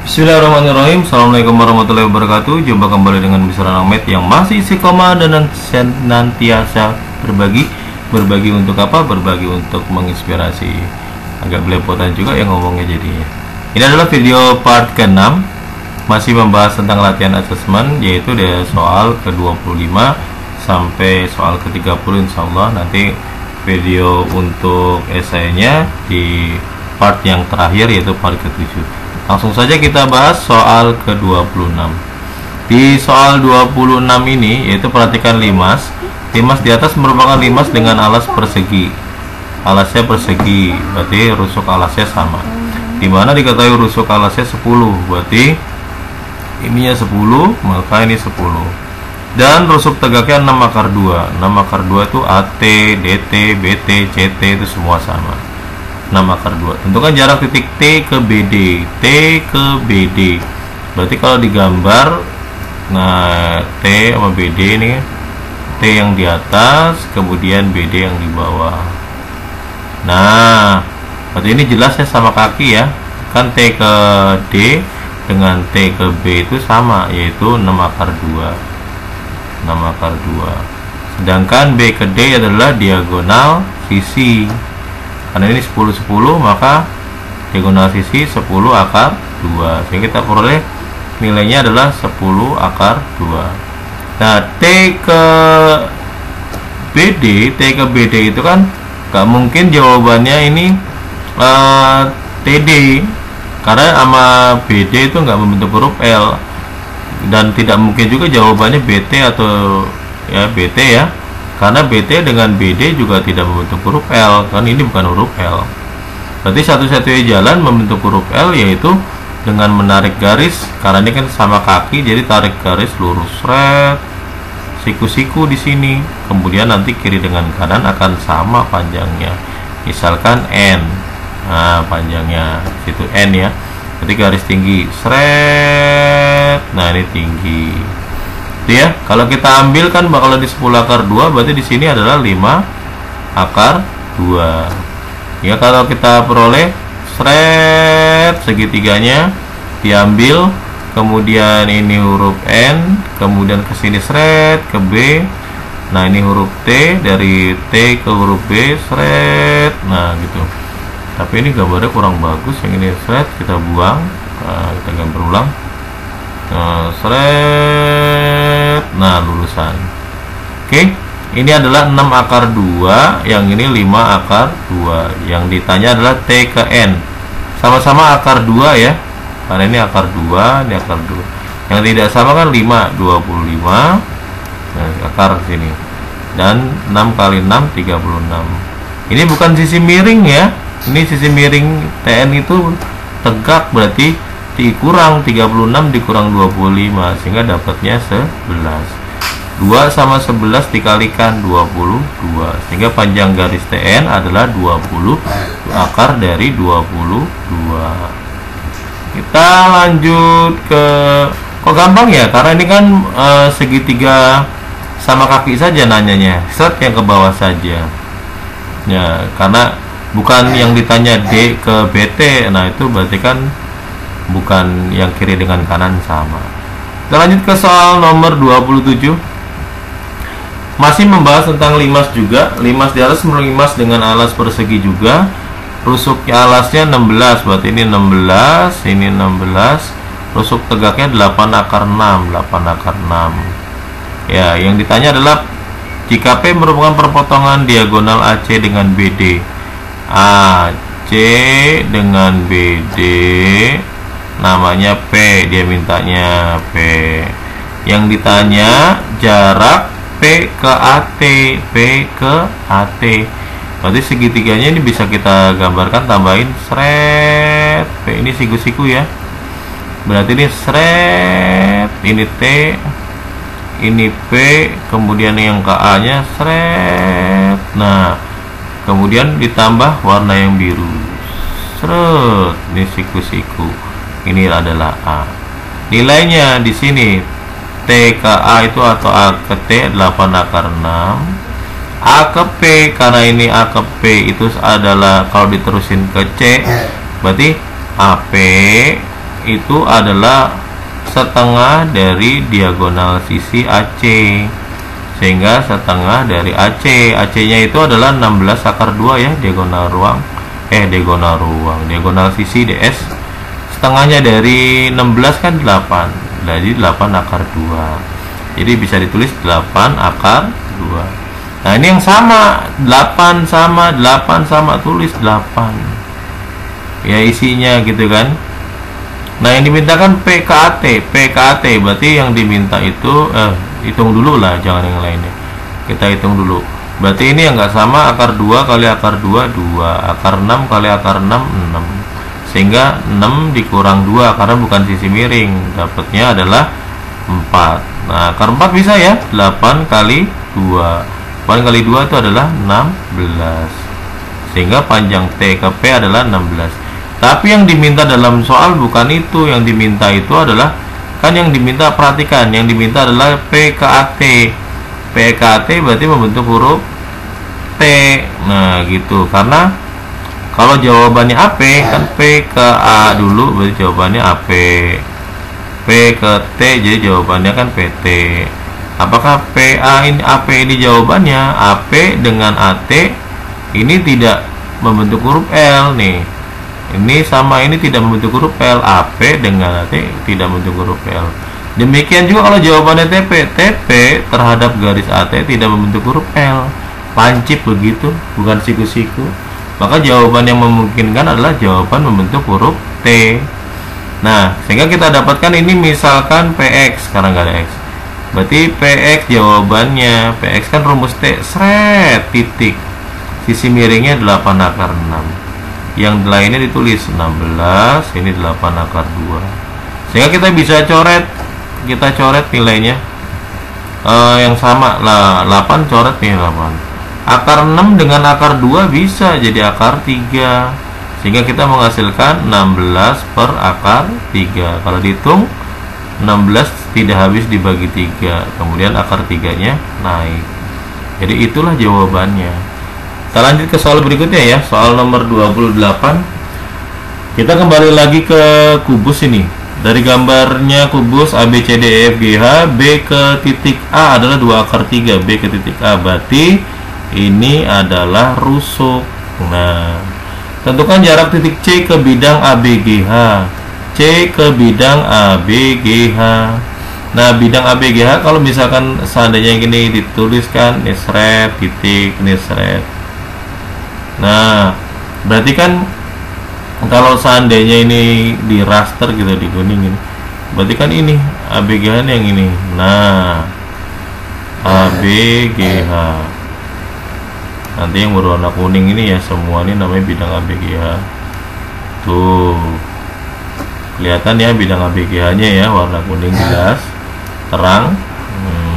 Bismillahirrahmanirrahim. Assalamualaikum warahmatullahi wabarakatuh. Jumpa kembali dengan Mr. Ahmed yang masih istiqomah dan senantiasa berbagi untuk apa? Berbagi untuk menginspirasi. Agak belepotan juga yang ngomongnya jadinya. Ini adalah video part ke-6, masih membahas tentang latihan asesmen, yaitu dari soal ke-25 sampai soal ke-30. Insyaallah nanti video untuk esainya di part yang terakhir, yaitu part ke-7. Langsung saja kita bahas soal ke-26. Di soal 26 ini, yaitu perhatikan limas. Limas di atas merupakan limas dengan alas persegi. Alasnya persegi, berarti rusuk alasnya sama. Dimana diketahui rusuk alasnya 10, berarti ininya 10, maka ini 10. Dan rusuk tegaknya 6 akar 2. 6 akar 2 itu AT, DT, BT, CT itu semua sama. 6 akar 2. Tentukan jarak titik T ke BD. T ke BD. Berarti kalau digambar, nah T sama BD ini, T yang di atas, kemudian BD yang di bawah. Nah, berarti ini jelasnya sama kaki ya. Kan T ke D dengan T ke B itu sama, yaitu 6 akar 2. 6 akar 2. Sedangkan B ke D adalah diagonal sisi. Karena ini 10-10, maka diagonal sisi 10 akar 2, sehingga kita peroleh nilainya adalah 10 akar 2. Nah, T ke BD itu kan gak mungkin jawabannya ini TD, karena sama BD itu nggak membentuk huruf L, dan tidak mungkin juga jawabannya BT atau ya BT ya, karena BT dengan BD juga tidak membentuk huruf L, kan ini bukan huruf L. Berarti satu-satunya jalan membentuk huruf L yaitu dengan menarik garis, karena ini kan sama kaki, jadi tarik garis lurus, seret, siku-siku di sini. Kemudian nanti kiri dengan kanan akan sama panjangnya. Misalkan N, nah panjangnya situ N ya. Berarti garis tinggi, seret, nah ini tinggi. Ya, kalau kita ambil kan bakal di 10 akar 2, berarti di sini adalah 5 akar 2. Ya, kalau kita peroleh seret, segitiganya diambil, kemudian ini huruf N, kemudian ke sini seret ke B. Nah, ini huruf T, dari T ke huruf B seret. Nah, gitu. Tapi ini gambarnya kurang bagus, yang ini seret kita buang. Nah, kita gambar ulang. Seret. Nah, lulusan. Oke, ini adalah 6 akar 2, yang ini 5 akar 2. Yang ditanya adalah T ke N. Sama-sama akar 2 ya. Karena ini akar 2, ini akar 2. Yang tidak sama kan 5, 25. Nah, akar sini. Dan 6 kali 6, 36. Ini bukan sisi miring ya. Ini sisi miring TN itu tegak, berarti dikurang 36 dikurang 25, sehingga dapatnya 11. 2 sama 11 dikalikan 22, sehingga panjang garis TN adalah 20 akar dari 22. Kita lanjut ke, kok gampang ya, karena ini kan segitiga sama kaki saja nanyanya, set yang ke bawah saja ya, karena bukan yang ditanya D ke BT. Nah, itu berarti kan bukan yang kiri dengan kanan sama. Kita lanjut ke soal nomor 27. Masih membahas tentang limas juga. Limas di atas merupakan limas dengan alas persegi juga. Rusuknya alasnya 16, berarti ini 16, ini 16. Rusuk tegaknya 8 akar 6, 8 akar 6. Ya, yang ditanya adalah jika P merupakan perpotongan diagonal AC dengan BD. AC dengan BD namanya P, dia mintanya P. Yang ditanya jarak P ke AT, P ke AT. Berarti segitiganya ini bisa kita gambarkan, tambahin seret, P ini siku-siku ya. Berarti ini seret, ini T, ini P, kemudian yang ke A nya seret. Nah, kemudian ditambah warna yang biru, seret, ini siku-siku. Ini adalah A. Nilainya di sini T ke A itu atau A ke T 8 akar 6. A ke P, karena ini A ke P itu adalah kalau diterusin ke C, berarti AP itu adalah setengah dari diagonal sisi AC, sehingga setengah dari AC. AC nya itu adalah 16 akar 2 ya, diagonal sisi DS. Setengahnya dari 16 kan 8, jadi 8 akar 2. Jadi bisa ditulis 8 akar 2. Nah ini yang sama, 8 sama, tulis 8 ya isinya gitu kan. Nah yang dimintakan PKAT berarti yang diminta itu hitung dulu lah, jangan yang lainnya, kita hitung dulu. Berarti ini yang nggak sama, akar 2 kali akar 2 akar 6 kali akar 6 sehingga 6 dikurang 2 karena bukan sisi miring, dapatnya adalah 4. Nah akar 4 bisa ya, 8 kali 2 itu adalah 16, sehingga panjang T ke P adalah 16. Tapi yang diminta dalam soal bukan itu, yang diminta itu adalah, kan yang diminta, perhatikan, yang diminta adalah PKAT. PKAT berarti membentuk huruf T. Nah gitu, karena kalau jawabannya AP kan P ke A dulu, berarti jawabannya AP. P ke T jadi jawabannya kan PT. Apakah PA ini AP ini jawabannya? AP dengan AT ini tidak membentuk huruf L nih. Ini sama ini tidak membentuk huruf L. AP dengan AT tidak membentuk huruf L. Demikian juga kalau jawabannya TP. TP terhadap garis AT tidak membentuk huruf L. Pancip begitu, bukan siku-siku. Maka jawaban yang memungkinkan adalah jawaban membentuk huruf T. Nah, sehingga kita dapatkan ini misalkan PX, karena nggak ada X. Berarti PX jawabannya, PX kan rumus T, seret, titik. Sisi miringnya 8 akar 6. Yang lainnya ditulis 16, ini 8 akar 2. Sehingga kita bisa coret, nilainya. Yang sama lah, 8 coret nih 8. Akar 6 dengan akar 2 bisa jadi akar 3, sehingga kita menghasilkan 16 per akar 3. Kalau dihitung 16 tidak habis dibagi 3, kemudian akar 3 nya naik. Jadi itulah jawabannya. Kita lanjut ke soal berikutnya ya, soal nomor 28. Kita kembali lagi ke kubus ini. Dari gambarnya kubus ABCDEFGH, B ke titik A adalah 2 akar 3, B ke titik A, berarti ini adalah rusuk. Nah, tentukan jarak titik C ke bidang ABGH. C ke bidang ABGH. Nah, bidang ABGH kalau misalkan seandainya gini dituliskan nisret titik nisret. Nah, berarti kan kalau seandainya ini di raster gitu, di kuning ini, berarti kan ini ABGH yang ini. Nah, ABGH. Nanti yang berwarna kuning ini ya, semua ini namanya bidang ABGH. Tuh, kelihatan ya bidang ABGH nya ya, warna kuning jelas, terang.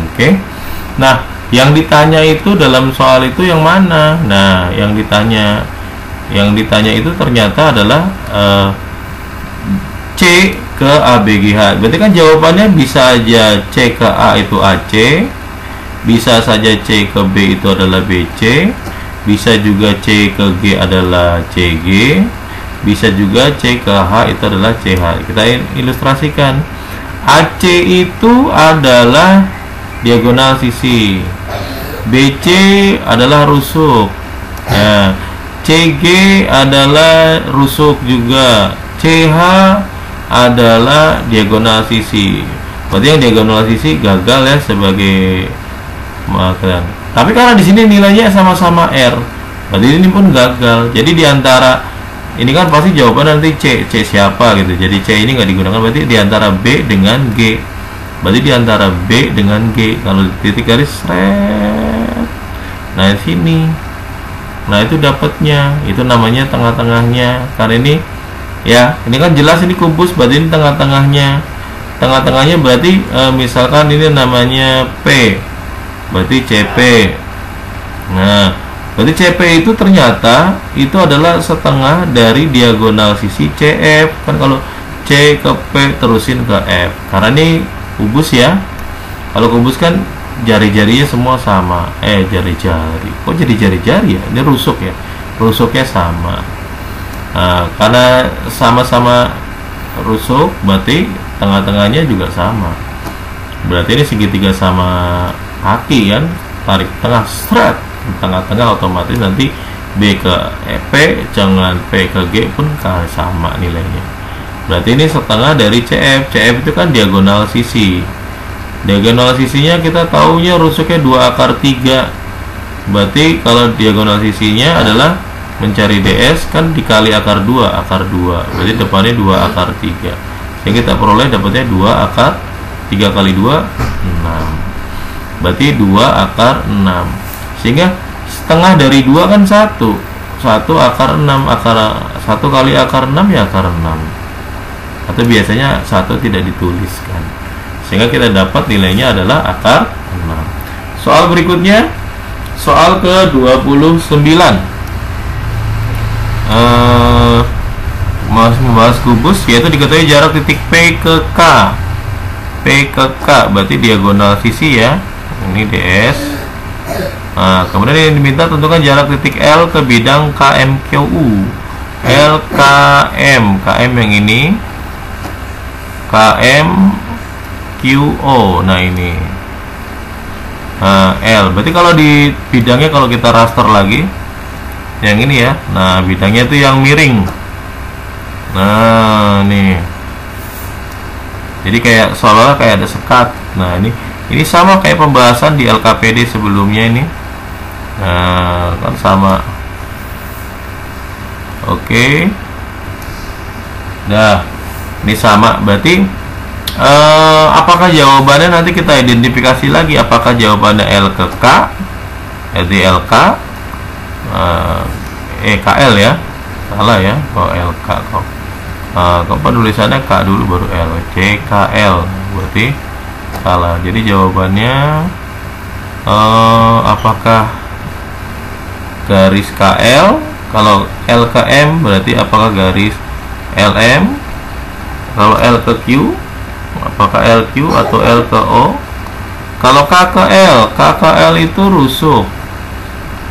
Oke. Nah, yang ditanya itu dalam soal itu yang mana? Nah, yang ditanya itu ternyata adalah C ke ABGH. Berarti kan jawabannya bisa aja C ke A itu AC, bisa saja C ke B itu adalah BC, bisa juga C ke G adalah CG, bisa juga C ke H itu adalah CH. Kita ilustrasikan. AC itu adalah diagonal sisi, BC adalah rusuk, nah, CG adalah rusuk juga, CH adalah diagonal sisi. Berarti yang diagonal sisi gagal ya sebagai makan. Tapi karena di sini nilainya sama-sama R, berarti ini pun gagal. Jadi diantara ini kan pasti jawaban nanti C siapa gitu. Jadi C ini nggak digunakan, berarti diantara B dengan G. Berarti diantara B dengan G. Kalau titik garis seret, nah di sini, nah itu dapatnya, itu namanya tengah-tengahnya. Karena ini ya, ini kan jelas ini kubus, berarti ini tengah-tengahnya. Tengah-tengahnya berarti misalkan ini namanya P, berarti CP. Nah, berarti CP itu ternyata itu adalah setengah dari diagonal sisi CF. Kan kalau C ke P terusin ke F. Karena ini kubus ya. Kalau kubus kan jari-jarinya semua sama. Jari-jari. Kok jadi jari-jari ya? Ini rusuk ya. Rusuknya sama. Nah, karena sama-sama rusuk, berarti tengah-tengahnya juga sama. Berarti ini segitiga sama kaki kan, tarik tengah seret, tengah-tengah otomatis nanti B ke P, jangan P ke G pun sama nilainya. Berarti ini setengah dari CF. CF itu kan diagonal sisi. Diagonal sisinya kita taunya rusuknya 2 akar 3. Berarti kalau diagonal sisinya adalah mencari DS kan dikali akar 2, akar 2. Berarti depannya 2 akar 3. Yang kita peroleh dapatnya 2 akar 3 kali 2 6. Berarti 2 akar 6. Sehingga setengah dari 2 kan 1. 1 akar 6, akar 1 kali akar 6 ya akar 6. Atau biasanya 1 tidak dituliskan. Sehingga kita dapat nilainya adalah akar 6. Soal berikutnya, soal ke-29. Masih membahas kubus, yaitu diketahui jarak titik P ke K. P ke K berarti diagonal sisi ya. Ini DS. Nah, kemudian yang diminta tentukan jarak titik L ke bidang KMQU. LKM, KM yang ini, KMQO. Nah ini, L. Berarti kalau di bidangnya, kalau kita raster lagi, yang ini ya. Nah bidangnya itu yang miring. Nah nih, jadi kayak seolah kayak ada sekat. Nah ini sama kayak pembahasan di LKPD sebelumnya ini. Nah kan sama. Oke. Nah ini sama. Berarti apakah jawabannya nanti kita identifikasi lagi, apakah jawabannya L ke K, LK, KL ya, salah ya, LK kok. Penulisannya K dulu baru L, CKL, berarti salah. Jadi jawabannya apakah garis KL? Kalau L ke M berarti apakah garis LM? Kalau L ke Q apakah LQ atau L ke O? Kalau K ke L, K ke L itu rusuk,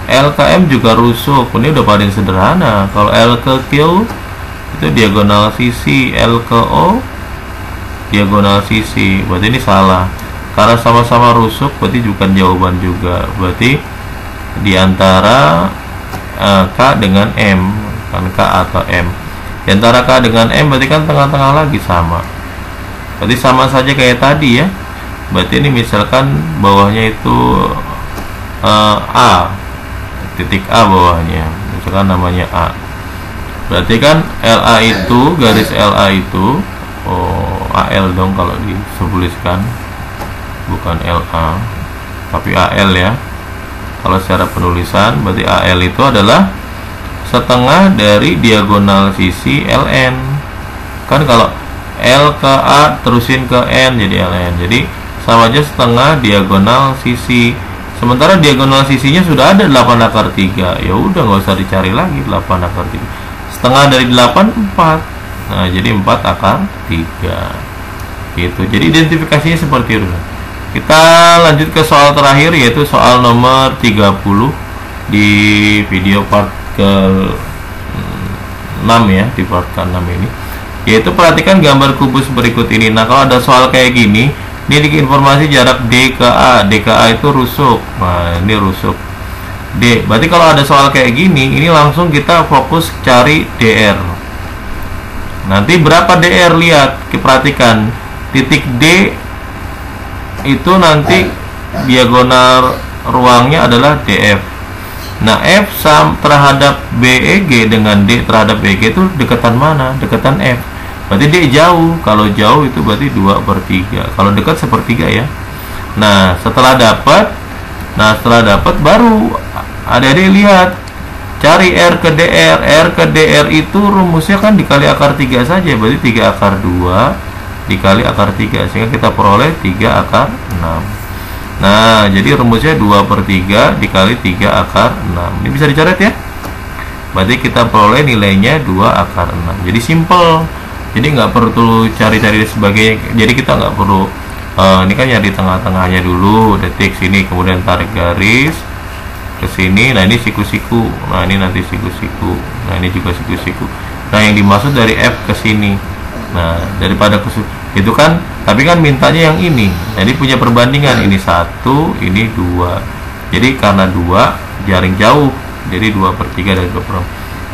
L ke M juga rusuk. Ini udah paling sederhana. Kalau L ke Q itu diagonal sisi, L ke O diagonal sisi. Berarti ini salah, karena sama-sama rusuk, berarti bukan jawaban juga. Berarti diantara K dengan M, kan K atau M. Diantara K dengan M berarti kan tengah-tengah lagi sama. Berarti sama saja kayak tadi ya. Berarti ini misalkan bawahnya itu A, titik A bawahnya, misalkan namanya A. Berarti kan LA itu, garis LA itu AL dong kalau dituliskan, bukan LA tapi AL ya. Kalau secara penulisan berarti AL itu adalah setengah dari diagonal sisi LN. Kan kalau L ke A terusin ke N jadi LN. Jadi sama aja setengah diagonal sisi. Sementara diagonal sisinya sudah ada 8 akar 3. Ya udah nggak usah dicari lagi 8 akar 3. Setengah dari 8 4. Nah, jadi 4 akar 3. Gitu. Jadi identifikasinya seperti itu. Kita lanjut ke soal terakhir, yaitu soal nomor 30 di video part ke 6 ya, di part ke 6 ini. Yaitu perhatikan gambar kubus berikut ini. Nah, kalau ada soal kayak gini, ini informasi jarak D ke A. D ke A itu rusuk. Nah, ini rusuk D. Berarti kalau ada soal kayak gini, ini langsung kita fokus cari DR. Nanti berapa DR? Lihat, perhatikan titik D itu nanti diagonal ruangnya adalah DF. Nah, F terhadap BEG dengan D terhadap BEG itu dekatan mana? Dekatan F. Berarti D jauh. Kalau jauh itu berarti 2/3. Kalau dekat 1/3 ya. Nah, setelah dapat baru adik-adik lihat, cari R ke DR. R ke DR itu rumusnya kan dikali akar 3 saja. Berarti 3 akar 2 dikali akar 3, sehingga kita peroleh 3 akar 6. Nah, jadi rumusnya 2/3 dikali 3 akar 6. Ini bisa dicoret ya. Berarti kita peroleh nilainya 2 akar 6. Jadi simple. Jadi nggak perlu cari-cari sebagainya. Jadi kita nggak perlu ini kan nyari tengah-tengahnya dulu, detik sini, kemudian tarik garis ke sini. Nah, ini siku-siku. Nah, ini nanti siku-siku. Nah, ini juga siku-siku. Nah, yang dimaksud dari F ke sini. Nah, daripada itu kan, tapi kan mintanya yang ini. Jadi punya perbandingan, ini 1, ini 2. Jadi karena 2 jaring jauh, jadi 2/3 dari 2/6.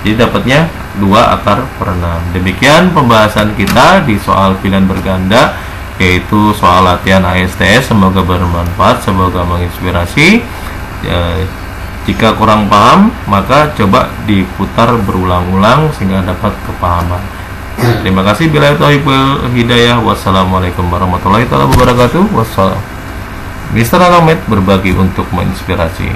Jadi dapatnya 2 akar per 6. Demikian pembahasan kita di soal pilihan berganda, yaitu soal latihan ASTS. Semoga bermanfaat, semoga menginspirasi. Jika kurang paham, maka coba diputar berulang-ulang sehingga dapat kepahaman. Terima kasih. Bila taufiq hidayah. Wassalamualaikum warahmatullahi wabarakatuh. Wassalam. Mr. Alamet berbagi untuk menginspirasi.